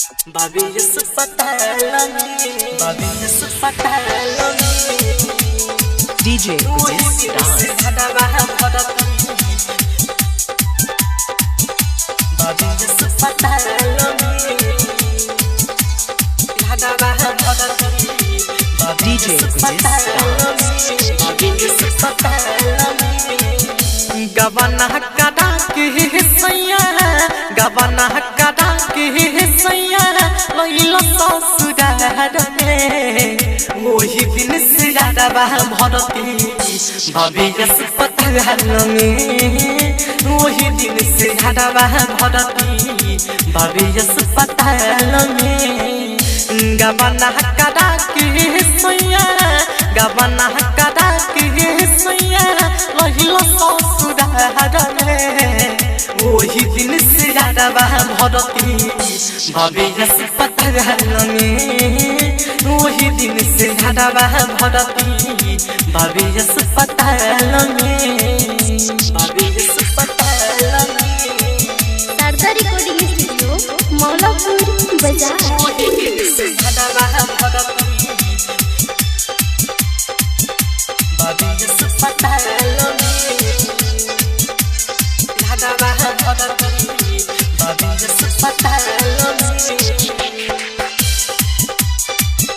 Babi Yusuf Patalami, Babi Yusuf Patalami, DJ Kudis Dance. Babi Yusuf Patalami, DJ Kudis Dance. Babi Yusuf Patalami. गबना कदा के सैया गबना कदा के सैया लइलो ससुरार में ओही दिन से ज्यादा भरती भाभी Yusuf Patalami ओही दिन से ज्यादा भरती भाभी Yusuf Patalami गबना कदा के सैया गबना कदा के सैया लइलो ससुरार में ओही दिन से ज्यादा भरती भाभी Yusuf Patalami ओही दिन से ज्यादा भरती भाभी Yusuf Patalami Babi Yusuf Patalami. Sharda recording studio Maulapur Bazar. ओही दिन से ज्यादा भरती Babi Yusuf Patalami. ज्यादा भरती Babi Yusuf Patalami.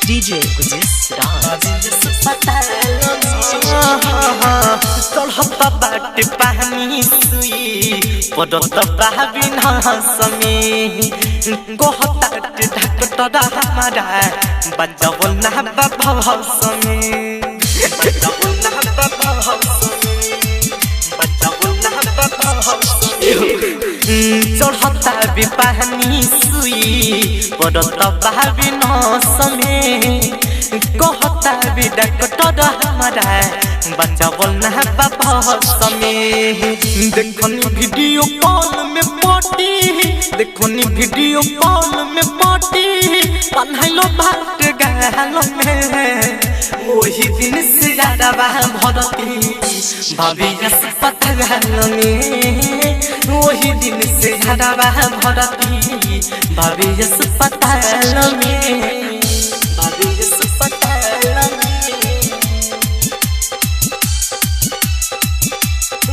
DJ Kudis Dance. Babi Yusuf Patalami. चढ़ता बाट पानी सुई पड़त बिन समी कहता ढकट हमारा बजाओ ना भवसमी बजाओ ना भवसमी बजाओ ना भवसमी चढ़ता भी पानी सुई पड़त बिन समी कहता भी ढकट हमारा बजाओ ना भवसमी देखनी वीडियो कॉल में पार्टी देखनी वीडियो कॉल में पार्टी पन्हाइलो भाट गालो में ओही दिन से ज्यादा भरती भाभी Yusuf Patalami ओही दिन से ज्यादा भरती भाभी Yusuf Patalami Babi Yusuf Patalami.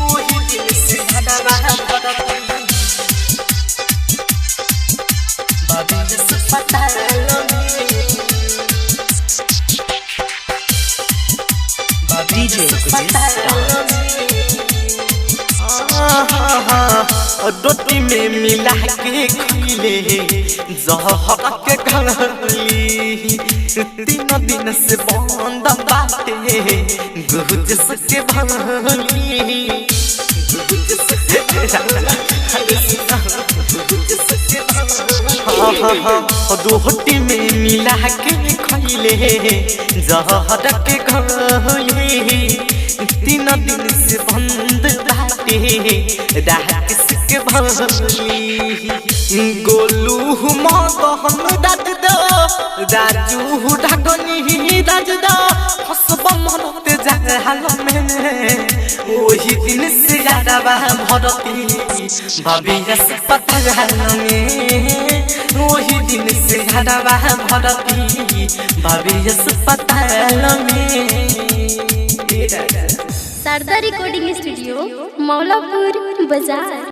ओही दिन से ज्यादा भरती Babi Yusuf Patalami. Babi DJ Yusuf Kudis Patalami. रोटी में मिला के खिले जहर के गली 3 दिन से बंद बाटे गुज सके भली रोटी में मिला के खिले जहर के गली 3 दिन से बंद बाटे रात के भली गोलू मदन राज दो राजू ढगनी राज दो हसब मनते जाल में ओही दिन से ज्यादा भरती भाभी Yusuf Patalami ओही दिन से ज्यादा भरती भाभी Yusuf Patalami Sharda recording studio Maulapur बाजार।